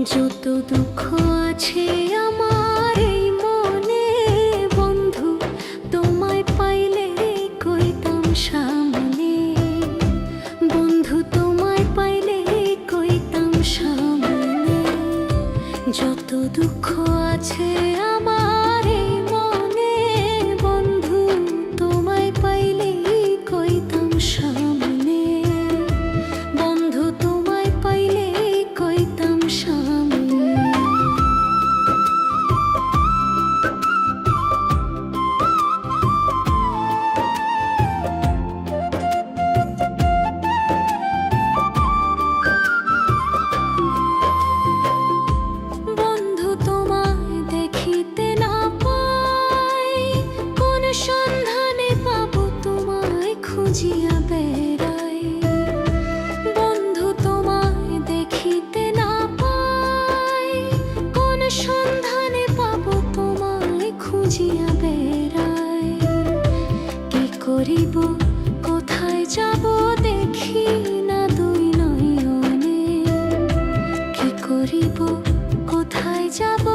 যত দুঃখ আছে আমার এই মনে, বন্ধু তোমায় পাইলে কইতাম সামনে, বন্ধু তোমায় পাইলে কইতাম সামনে। যত দুঃখ আছে আমার এই মনে, বন্ধু তোমায় পাইলে কইতাম সামনে, বন্ধু তোমায় পাইলে কইতাম সামনে। বন্ধু তোমায় দেখিতে না পাই, কোন সন্ধানে পাবো তোমায় খুঁজিয়া বেড়াই। বন্ধু তোমায় দেখিতে না পাই, কোন সন্ধানে পাবো তোমায় খুঁজিয়া বেড়াই। কি করিব কোথায় যাব দেখি না দুই নয়নে, কি করিব কোথায় যাব